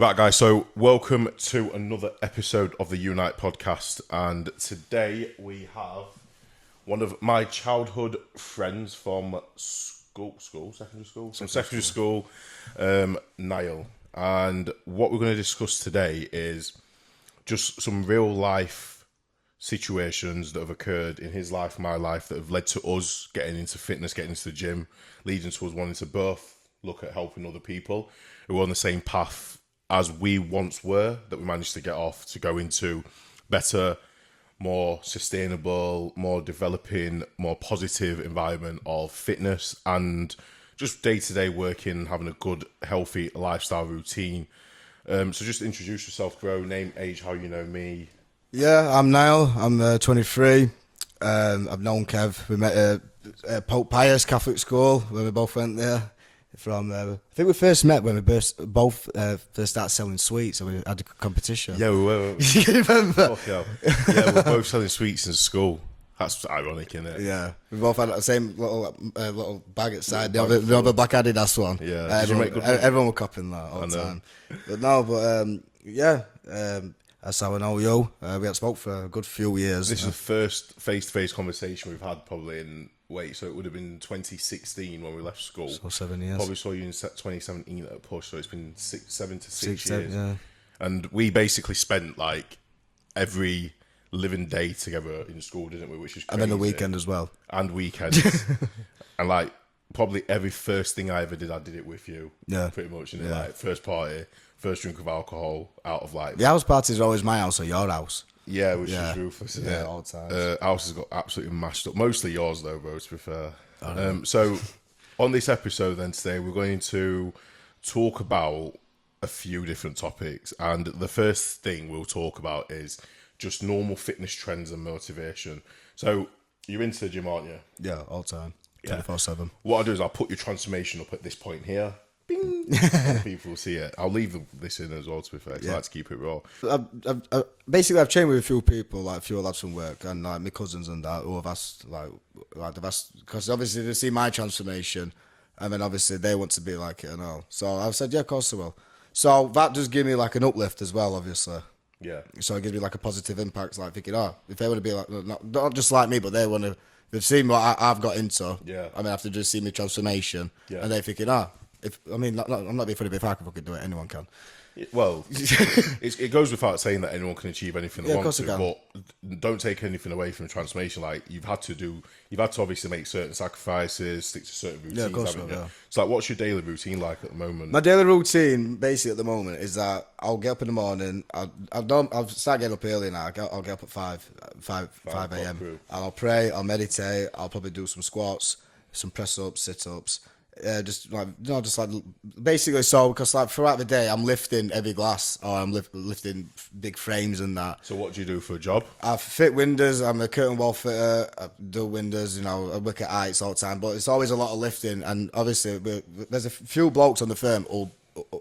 Right, guys, so welcome to another episode of the Unite podcast. And today we have one of my childhood friends from secondary school, Niall. And what we're going to discuss today is just some real life situations that have occurred in his life, my life, that have led to us getting into fitness, getting into the gym, leading to us wanting to both look at helping other people who are on the same path as we once were, that we managed to get off to go into better, more sustainable, more developing, more positive environment of fitness and just day-to-day working, having a good, healthy lifestyle routine. So just introduce yourself, bro. Name, age, how you know me. Yeah, I'm Niall. I'm 23. I've known Kev. We met at Pope Pius Catholic School when we both went there. I think we first met when we both first started selling sweets, and we had a competition. Yeah, we were. You remember? Yeah, we were both selling sweets in school. That's ironic, isn't it? Yeah, we both had the same little bag at side. The other black Adidas one. Yeah, everyone was copying that all the time. That's how I know you. We had spoke for a good few years. This is the first face-to-face conversation we've had probably so it would have been 2016 when we left school. So 7 years. Probably saw you in 2017 at a push, so it's been 7 to 6 years. Yeah. And we basically spent like every living day together in school, didn't we? Which is crazy. And then the weekend as well. And weekends. And like probably every first thing I ever did, I did it with you. Yeah. Pretty much. And like first party, first drink of alcohol out of like... The house parties are always my house or your house. Yeah, which is ruthless, isn't it? All the time. House has got absolutely mashed up. Mostly yours, though, bro, to be fair. So, on this episode, then, today, we're going to talk about a few different topics. And the first thing we'll talk about is just normal fitness trends and motivation. So, you're into the gym, aren't you? Yeah, all the time. 24/7. What I'll do is I'll put your transformation up at this point here. Bing! People will see it. I'll leave this in as well, to be fair, because I like to keep it raw. I've trained with a few people, like a few lads from work, and like my cousins and that, who have asked, they've asked, because obviously they see my transformation, and then obviously they want to be like it and all. So I've said, yeah, of course they will. So that does give me like an uplift as well, obviously. Yeah. So it gives me like a positive impact, like thinking, if they want to be like, not just like me, but they want to, they've seen what I've got into. Yeah. I mean, after just seeing my transformation, and they're thinking, I'm not being funny, but if I can fucking do it, anyone can. Well, it goes without saying that anyone can achieve anything they want to, but don't take anything away from the transformation. Like you've had to obviously make certain sacrifices, stick to certain routines. Yeah, of course, haven't you? So, like, what's your daily routine like at the moment? My daily routine, basically, at the moment, is that I'll get up in the morning. I'll start getting up early now. I'll get up at 5 a.m. and I'll pray. I'll meditate. I'll probably do some squats, some press ups, sit ups. Basically, so because like throughout the day I'm lifting heavy glass, or I'm lifting big frames and that. So what do you do for a job? I fit windows. I'm a curtain wall fitter. I do windows. I work at heights all the time, but it's always a lot of lifting. And obviously, there's a few blokes on the firm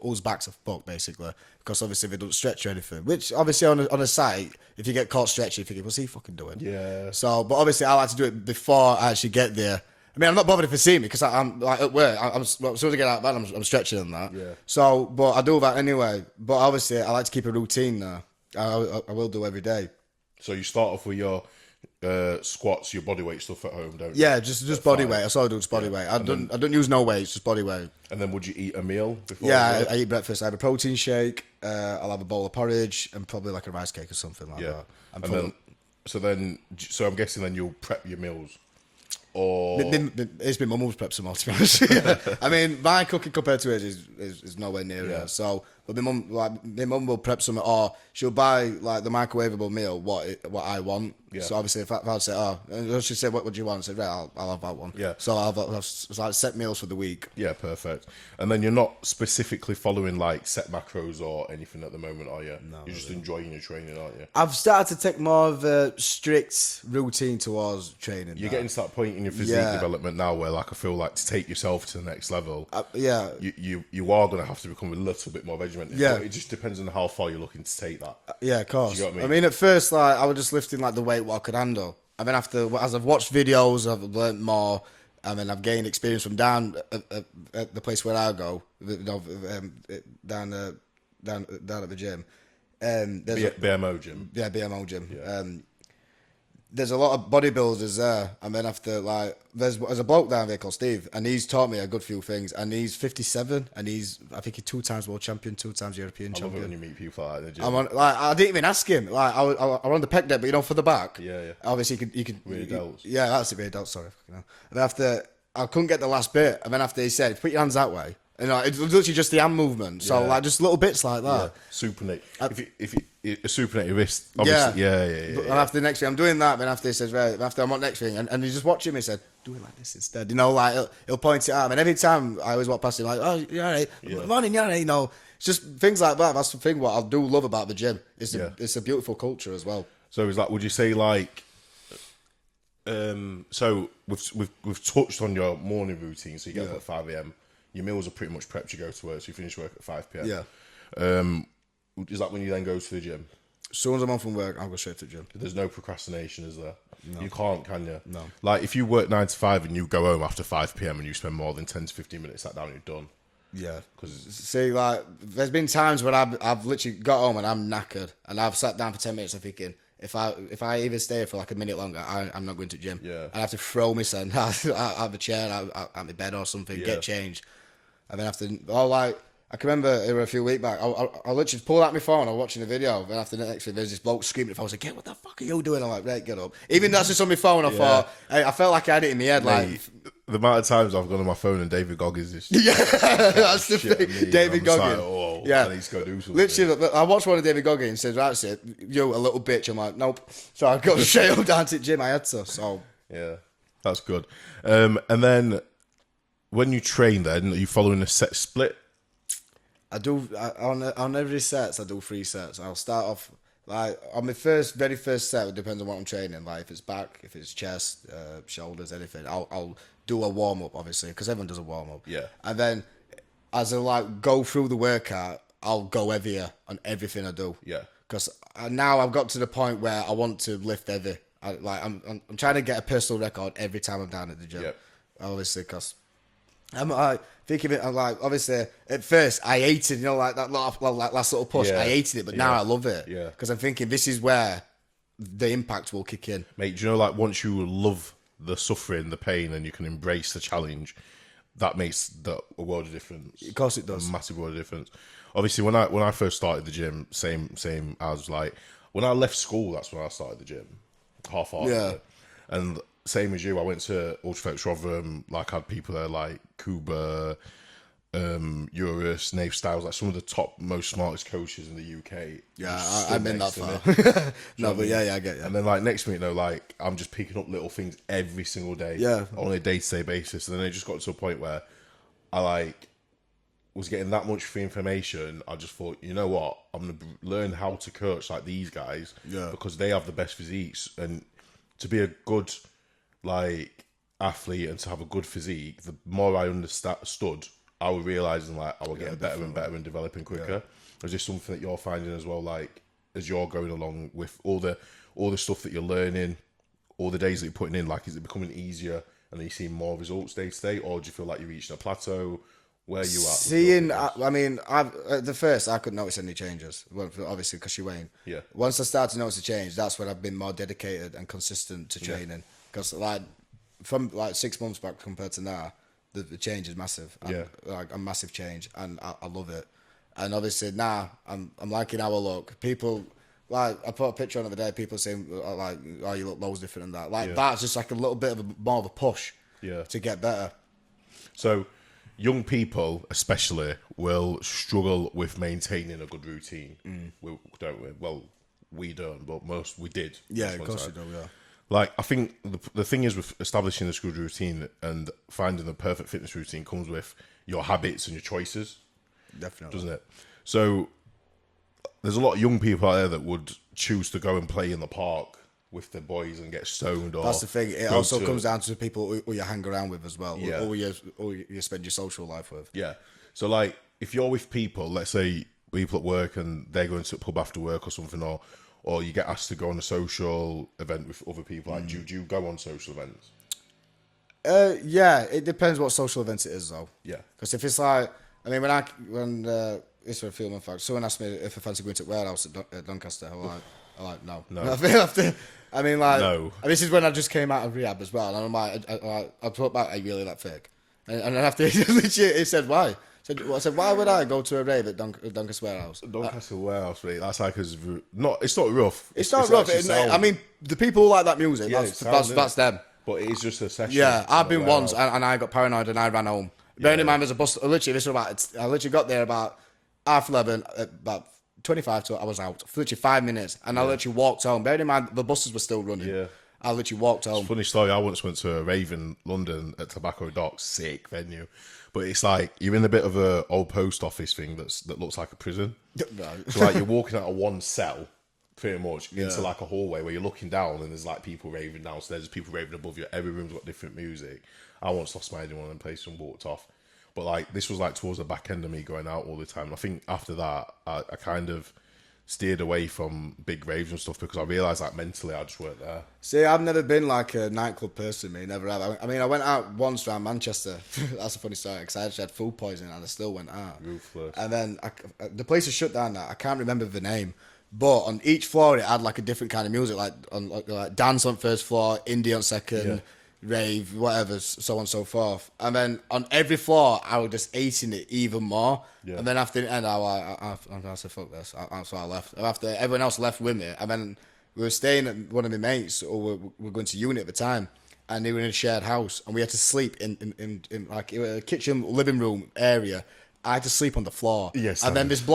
whose backs are fucked basically, because obviously they don't stretch or anything. Which obviously on a site, if you get caught stretching, you think, what's he fucking doing? Yeah. So, but obviously I like to do it before I actually get there. I mean, I'm not bothered if they see me, because I'm like at work. As soon as I get out of bed, I'm stretching and that. Yeah. So, but I do that anyway. But obviously, I like to keep a routine now. I will do every day. So you start off with your squats, your body weight stuff at home, don't you? Yeah, just body weight. That's all I do, just body weight. I don't use no weights, just body weight. And then would you eat a meal before? Yeah, I eat breakfast. I have a protein shake. I'll have a bowl of porridge and probably like a rice cake or something like that. So I'm guessing then you'll prep your meals. Or it's my mum who's prepped some more, to be honest. I mean, my cooking compared to hers is nowhere near it. So, but my mum will prep some, or she'll buy like the microwavable meal what I want. Yeah. So obviously, if I say, she said, "What would you want?" I said, "Right, I'll have that one." Yeah. So I'll have like set meals for the week. Yeah, perfect. And then you're not specifically following like set macros or anything at the moment, are you? No. You're just enjoying your training, aren't you? I've started to take more of a strict routine towards training. You're getting to that point in your physique development now where, like, I feel like to take yourself to the next level, you are going to have to become a little bit more regimented. Yeah. But it just depends on how far you're looking to take that. Yeah, of course. Do you know what I mean, at first, like, I was just lifting like the weight what I could handle. I mean, as I've watched videos, I've learnt more. I mean, I've gained experience from down at the place where I go, down down at the gym. BMO gym. Yeah, BMO gym. Yeah. There's a lot of bodybuilders there, and then after like there's a bloke down there called Steve, and he's taught me a good few things. And he's 57, and I think he's 2 times world champion, 2 times European I love it champion. when you meet people like that in the gym. I didn't even ask him. Like I was on the pec deck, but for the back. Yeah. Obviously, you could. Weird delts. Yeah, that's it. Weird delts. Sorry. And then after I couldn't get the last bit, and then after he said, "Put your hands that way," and it's literally just the hand movement. So like just little bits like that. Supinate. If you supinate your wrist, obviously. Yeah. And after the next thing, I'm doing that. Then after he says, right, after I'm on next thing, and he's just watching me. He said, do it like this instead. Like he'll point it out. And every time I always walk past him, like, oh, you're all right. Morning, you're all right. It's just things like that. That's the thing. What I do love about the gym. It's a beautiful culture as well. So it's like, would you say like, so we've touched on your morning routine. So you get up at 5 a.m. Your meals are pretty much prepped. You go to work. So you finish work at 5 p.m. Yeah. Is that when you then go to the gym? As soon as I'm home from work, I'll go straight to the gym. There's no procrastination, is there? No. You can't, can you? No. Like if you work 9 to 5 and you go home after 5 p.m. and you spend more than 10 to 15 minutes sat down, you're done. Yeah. Because see, like there's been times when I've literally got home and I'm knackered and I've sat down for 10 minutes and thinking, if I even stay for like a minute longer, I'm not going to the gym. Yeah. I have to throw myself out of the chair, out my bed or something, get changed. And then after, I can remember it was a few weeks back, I literally pulled out my phone, I was watching a video, and after the next thing, there's this bloke screaming. If I was like, what the fuck are you doing? I'm like, right, get up. Even that's just on my phone, I thought, I felt like I had it in my head. Mate, like the amount of times I've gone on my phone and David Goggins is that's the shit thing. at me, David I'm just Goggins. like, oh, yeah. I need to go do something. Literally, I watched one of David Goggins and said, that's it, you a little bitch. I'm like, nope. So I got straight up down to the gym. I had to. So yeah, that's good. And then when you train, then are you following a set split? I do on every sets. I do 3 sets. I'll start off like on my very first set. It depends on what I'm training. Like if it's back, if it's chest, shoulders, anything. I'll do a warm up, obviously, because everyone does a warm up. Yeah. And then as I go through the workout, I'll go heavier on everything I do. Yeah. Because now I've got to the point where I want to lift heavy. I'm trying to get a personal record every time I'm down at the gym. Yep. Obviously, because I'm thinking of it. I'm like, obviously, at first I hated, like that last little push. Yeah. I hated it, but now I love it. Yeah. Because I'm thinking this is where the impact will kick in. Mate, do you know, like, once you love the suffering, the pain, and you can embrace the challenge, that makes a world of difference. Of course it does. A massive world of difference. Obviously, when I first started the gym, same as like, when I left school, that's when I started the gym. Half-hearted. Yeah. And same as you, I went to Ultraflex Rotherham, like, I had people there like Kuba, Eurus, Nave Styles, like some of the top, most smartest coaches in the UK. Yeah, I've been that far. No, but yeah, I get you. And then, like, next minute, like, I'm just picking up little things every single day. Yeah. On a day-to-day basis. And then it just got to a point where I, like, was getting that much free information. I just thought, you know what? I'm going to learn how to coach like these guys. Yeah. Because they have the best physiques. And to be a good, like, athlete and to have a good physique, the more I understood, I was realising, like, I was getting better and better and developing quicker. Yeah. Is this something that you're finding as well, like, as you're going along with all the stuff that you're learning, all the days that you're putting in, like, is it becoming easier and are you seeing more results day to day, or do you feel like you're reaching a plateau? Where are you at? Seeing, I mean, at the first I couldn't notice any changes. Well, obviously because you're weighing. Yeah. Once I started to notice a change, that's when I've been more dedicated and consistent to training. Because like from like 6 months back compared to now, the change is massive. Like a massive change, and I love it. And obviously now I'm liking how I look. People, like, I put a picture on the other day. People saying like, "Oh, you look loads different than that." Like that's just like a little bit of more of a push. Yeah. To get better. So, young people especially will struggle with maintaining a good routine. Don't we? Well, we don't, but we did. Yeah, of course we do. Yeah. Like, I think the thing is with establishing this good routine and finding the perfect fitness routine comes with your habits and your choices. Definitely. Doesn't it? So there's a lot of young people out there that would choose to go and play in the park with their boys and get stoned. Or that's the thing. It also comes down to the people who you hang around with as well, Yeah. or you spend your social life with. Yeah. So, like, if you're with people, let's say people at work and they're going to a pub after work or something, or you get asked to go on a social event with other people, like, do you go on social events? Yeah, it depends what social event it is, though. Yeah. Because if it's like, I mean, when this was a film in fact. Someone asked me if I fancy going to warehouse at Doncaster. I'm like, no. No. I mean, like, No. and this is when I just came out of rehab as well. And I'm like, I thought back, I really like fake. And then after he said, why? I said, why would I go to a rave at Doncaster warehouse? Doncaster warehouse, mate. That's like it's not rough. It's not rough. actually sound. I mean, the people who like that music, Yeah, that's them. But it is just a session. Yeah, I've at been warehouse. once and I got paranoid and I ran home. Bearing in mind, there's a bus. Literally, I literally got there about 11:30, about 25 till I was out. Literally 5 minutes, and I literally walked home. Bearing in mind, the buses were still running. Yeah. I literally walked home. Funny story. I once went to a rave in London at Tobacco Docks. Sick venue, but it's like you're in a bit of a old post office thing that looks like a prison. Right. So like you're walking out of one cell, pretty much into like a hallway where you're looking down and there's like people raving downstairs, there's people raving above you. Every room's got different music. I once lost my head in one of them places and walked off. But like this was like towards the back end of me going out all the time. And I think after that, I kind of steered away from big raves and stuff because I realised like mentally I just weren't there. See, I've never been like a nightclub person, me. Never have. I mean, I went out once around Manchester. That's a funny story because I actually had food poisoning and I still went out. Ruthless. And then the place is shut down now. I can't remember the name. But on each floor, it had like a different kind of music, like dance on first floor, indie on second, rave, whatever, so on and so forth. And then on every floor, I was just hating it even more. Yeah. And then after the end, I said, fuck this. So I left. And after everyone else left with me, and then we were staying at one of my mates, or we were going to uni at the time, and they were in a shared house, and we had to sleep in like a kitchen, living room area. I had to sleep on the floor. Yes. And then this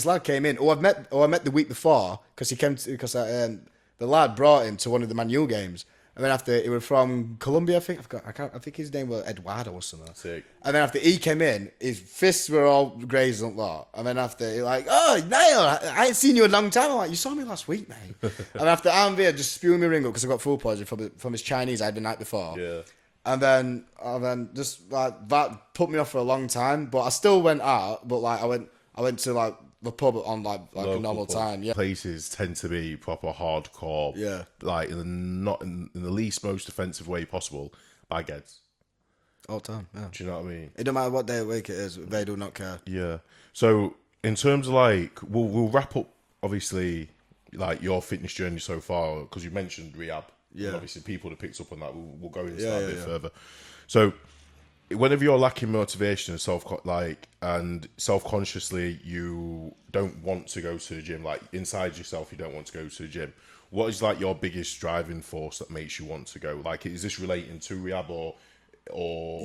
lad came in, I met the week before, because the lad brought him to one of the Man U games. And then after, he was from Colombia, I think. I think his name was Eduardo or something. Sick. And then after he came in, his fists were all grazed and lot. And then after, he like, oh, Niall, I ain't seen you in a long time. I'm like, you saw me last week, mate. And after, I'm there just spewing me ring up because I got food poisoning from his Chinese I had the night before. Yeah. And then just like that put me off for a long time. But I still went out. But like I went to like the pub on like a normal time. Yeah. Places tend to be proper hardcore. Yeah. Like not in the least most offensive way possible. Bagheads. All the time. Yeah. Do you know what I mean? It don't matter what day of the week it is. They do not care. Yeah. So in terms of like, we'll wrap up obviously like your fitness journey so far because you mentioned rehab. Yeah. And obviously, people that picked up on that, we'll go into that a bit further. So, whenever you're lacking motivation and self-consciously, you don't want to go to the gym. Like inside yourself, you don't want to go to the gym. What is like your biggest driving force that makes you want to go? Like, is this relating to rehab or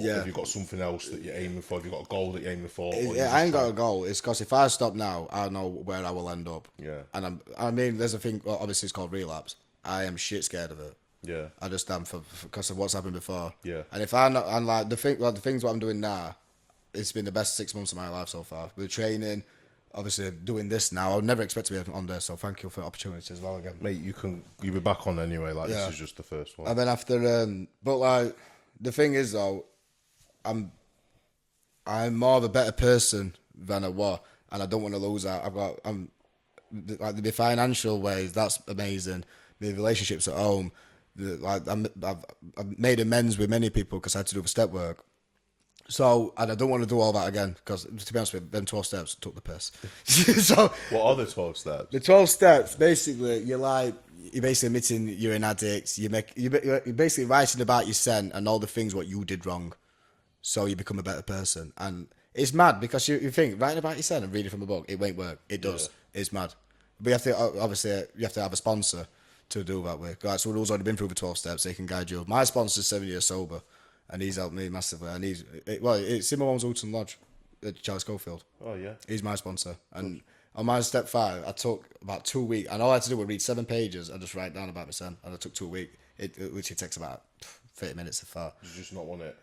have you got something else that you're aiming for? Have you got a goal that you're aiming for? I ain't got a goal. It's because if I stop now, I know where I will end up. Yeah. And I mean, there's a thing. Well, obviously, it's called relapse. I am shit scared of it. Yeah. I just am because of what's happened before. Yeah. And if I'm not, and like the things what I'm doing now, it's been the best 6 months of my life so far. With training, obviously doing this now, I would never expect to be on there. So thank you for the opportunity as well again. Mate, you'll be back on anyway. Like this is just the first one. And then after, but like the thing is though, I'm more of a better person than I was, and I don't want to lose that. I'm like the financial ways. That's amazing. The relationships at home, I've made amends with many people because I had to do the step work. So, and I don't want to do all that again because, to be honest with you, them 12 steps took the piss. So, what are the 12 steps? The 12 steps, basically, you're basically admitting you're an addict. You're basically writing about your sin and all the things what you did wrong, so you become a better person. And it's mad because you think writing about your sin and reading from a book, it won't work. It does. Yeah. It's mad. But you have to have a sponsor to do that with. Right, so who's already been through the 12 steps, they can guide you. My sponsor's 7 years sober, and he's helped me massively. And it's in my own Alton Lodge, Charles Schofield. Oh yeah, he's my sponsor. And on my step 5, I took about 2 weeks, and all I had to do was read 7 pages and just write down about my son. And I took 2 weeks. It literally takes about 30 minutes to far. You just not want it.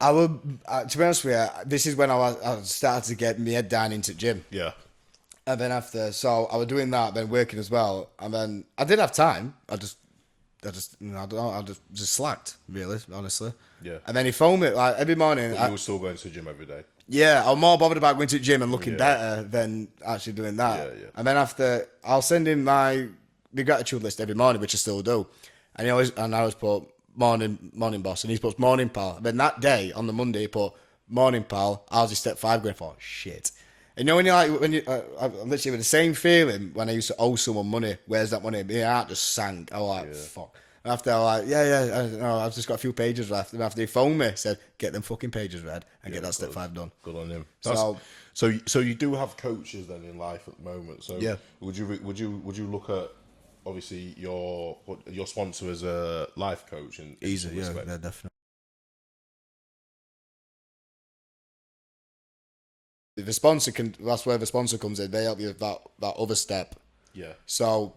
I would, to be honest with you, this is when I started to get my head down into gym. Yeah. And then after, so I was doing that, then working as well, and then I didn't have time. I just slacked, really, honestly. Yeah. And then he phoned me like every morning. But you were still going to the gym every day. Yeah, I'm more bothered about going to the gym and looking better than actually doing that. Yeah, yeah. And then after, I'll send him the gratitude list every morning, which I still do. And I always put morning boss, and he puts morning pal. And then that day on the Monday, he put morning pal. How's your step 5 going for? Shit. And you know when I'm literally with the same feeling when I used to owe someone money. Where's that money? My heart just sank. I was like, fuck. And after I was like, I've just got a few pages left. And after they phoned me, said, get them fucking pages read and get that step 5 done. Good on him. So So you do have coaches then in life at the moment. So Yeah. would you look at obviously your sponsor as a life coach in easy, some yeah, respect? definitely. The sponsor that's where the sponsor comes in. They help you with that other step. Yeah. So,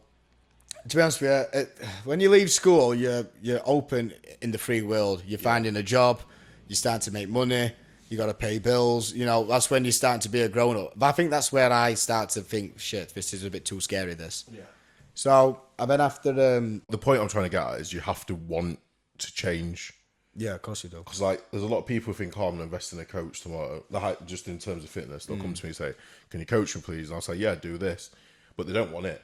to be honest with you, when you leave school, you're open in the free world. You're finding a job, you're starting to make money, you got to pay bills. You know, that's when you're starting to be a grown up. But I think that's where I start to think, shit, this is a bit too scary. This. Yeah. So I've been after The point I'm trying to get at is you have to want to change. Yeah, of course you do. Because like, there's a lot of people who think, oh, I'm going to invest in a coach tomorrow. Like, just in terms of fitness, they'll come to me and say, can you coach me, please? And I'll say, yeah, do this. But they don't want it.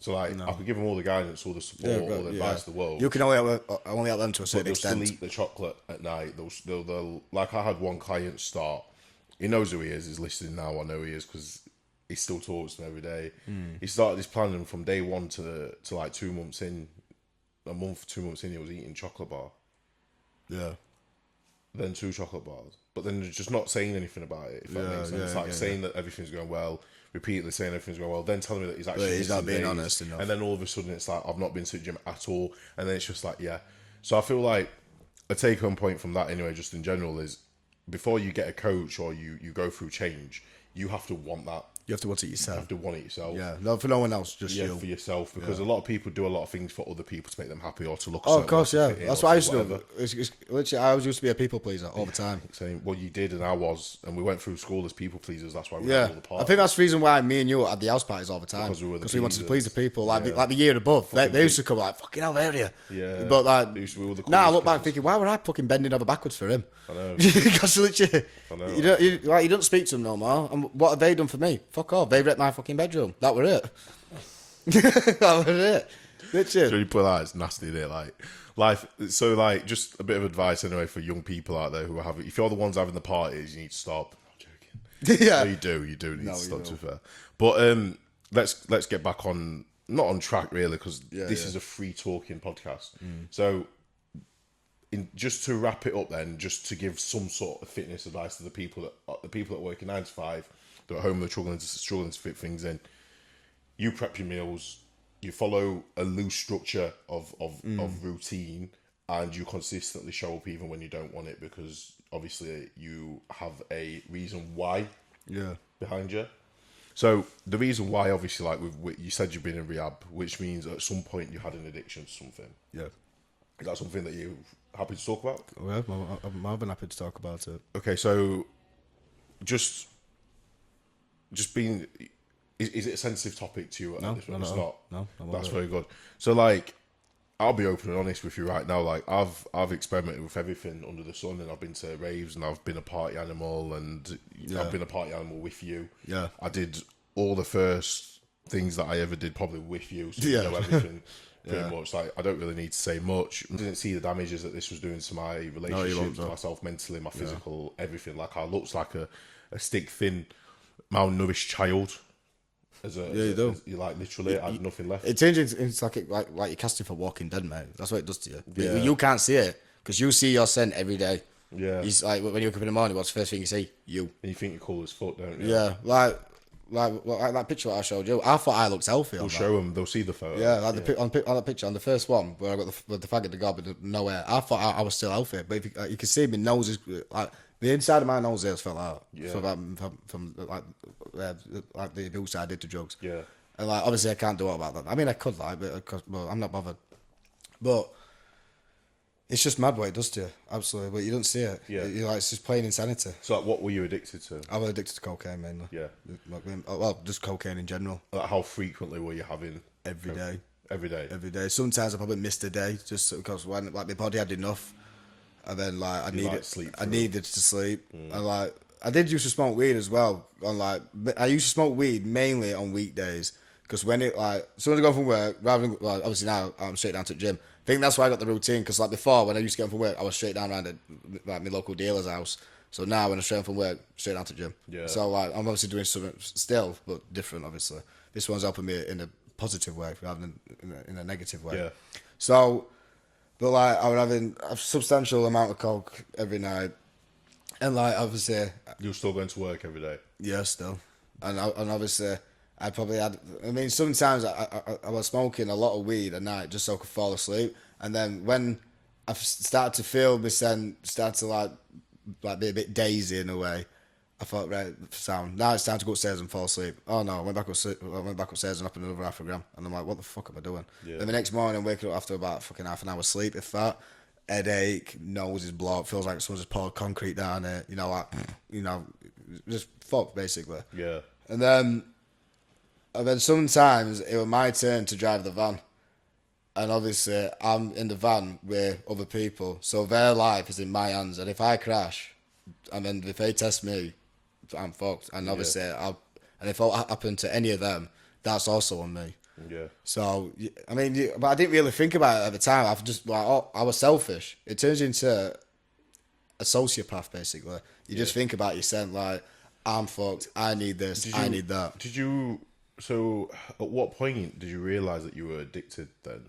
So like, I could give them all the guidance, all the support, all the advice in the world. You can only help them to a certain They'll extent. still eat the chocolate at night. They'll like, I had one client start. He knows who he is. He's listening now. I know he is because he still talks to me every day. He started this planning from day one to like 2 months in. A month, 2 months in, he was eating chocolate bar. Yeah. Then 2 chocolate bars, but then just not saying anything about it. If that makes sense, like saying that everything's going well, repeatedly saying everything's going well, then telling me that he's actually he's not being days, honest enough. and then all of a sudden it's like I've not been to the gym at all, and then it's just like So I feel like a take-home point from that anyway, just in general, is before you get a coach or you go through change, you have to want that. You have to want it yourself. You have to want it yourself. Yeah, no, for no one else, just you. For yourself, because a lot of people do a lot of things for other people to make them happy or to look. Oh, of course, yeah. fit in That's or what I used to whatever. do. It's literally, I always used to be a people pleaser all the time. Saying, well, you did, and I was, and we went through school as people pleasers. That's why we Yeah, had all the parties. I think that's the reason why me and you had the house parties all the time. Because we were the we wanted to pleasers. please the people. Like, the year above, they used to come like, fucking hell, where are you? Yeah. But like, We were the now I coolest look back kids. thinking, why were I fucking bending over backwards for him? I know. Because literally, I know. you don't speak to them no more. And what have they done for me? Fuck off. They wrecked my fucking bedroom. That were it. That was it. Literally. So you put that, it's nasty, isn't it? Like, life. So, like, just a bit of advice anyway for young people out there who are having. If you're the ones having the parties, you need to stop. I'm joking. Yeah. No, you do need to stop. you To be fair, but let's get back on, not on track really, because this is a free talking podcast. So, just to wrap it up, then, just to give some sort of fitness advice to the people that work in 9 to 5, that are home, they're struggling to fit things in. You prep your meals, you follow a loose structure of routine, and you consistently show up even when you don't want it, because obviously you have a reason why behind you. So the reason why, obviously, like you said, you've been in rehab, which means at some point you had an addiction to something. Yeah. Is that something that you're happy to talk about? Well, I'm more than happy to talk about it. Okay, so just being... Is it a sensitive topic to you? No, it's not. No, that's very good. So, like, I'll be open and honest with you right now. Like, I've experimented with everything under the sun, and I've been to raves, and I've been a party animal, and I've been a party animal with you. Yeah, I did all the first things that I ever did probably with you. So you know everything. Pretty much. Like, I don't really need to say much. I didn't see the damages that this was doing to my relationships, to myself mentally, my physical, everything. Like, I looked like a stick thin, malnourished child. You do. You like literally had nothing left. It changes. It's like you're casting for Walking Dead, mate. That's what it does to you. Yeah. You can't see it because you see your scent every day. Yeah. It's like when you wake up in the morning, what's the first thing you see? You. And you think you're cool as fuck, don't you? Yeah. Like that picture that I showed you. I thought I looked healthy. We'll show them. They'll see the photo. Yeah. Like on that picture, on the first one where I got the fag at the gob with no hair. I thought I was still healthy, but if you can see my nose is like. The inside of my nose hairs fell out from like the abuse I did to drugs. Yeah. And like obviously I can't do all about that. I mean I could but I'm not bothered. But it's just mad what it does to you, absolutely. But you don't see it. Yeah. You're like, it's just plain insanity. So like, what were you addicted to? I was addicted to cocaine mainly. Yeah. Well, just cocaine in general. Like, how frequently were you having? Every day. Every day. Every day. Sometimes I probably missed a day just because when like my body had enough. And then like I needed to sleep. And like I did used to smoke weed as well. And like I used to smoke weed mainly on weekdays because when it like as soon as I go from work, rather than like obviously now I'm straight down to the gym. I think that's why I got the routine because like before when I used to get home from work, I was straight down around like my local dealer's house So now when I straight from work, straight down to gym. Yeah. So like I'm obviously doing something still, but different. Obviously, this one's helping me in a positive way rather than in a negative way. Yeah. So, but like I was having a substantial amount of coke every night, and like obviously, You're still going to work every day. yeah, still, and obviously. I probably had. I mean, sometimes I was smoking a lot of weed at night just so I could fall asleep. And then when I started to feel myself start to like be a bit dazy in a way, I thought, right, sound. Now it's time to go upstairs and fall asleep. Oh no, I went back upstairs and up another half a gram. And I'm like, what the fuck am I doing? Yeah. Then the next morning, waking up after about fucking half an hour's sleep, if that, headache, nose is blocked, feels like someone just poured concrete down it. You know, like, just fucked basically. Yeah. And then sometimes it was my turn to drive the van. And obviously, I'm in the van with other people. So their life is in my hands. And if I crash, and then if they test me, I'm fucked. And obviously, and if it happened to any of them, that's also on me. Yeah. So, I mean, but I didn't really think about it at the time. I've just, like, oh, I was selfish. It turns into a sociopath, basically. You just think about yourself, like, I'm fucked. I need this. I need that. So, at what point did you realize that you were addicted then?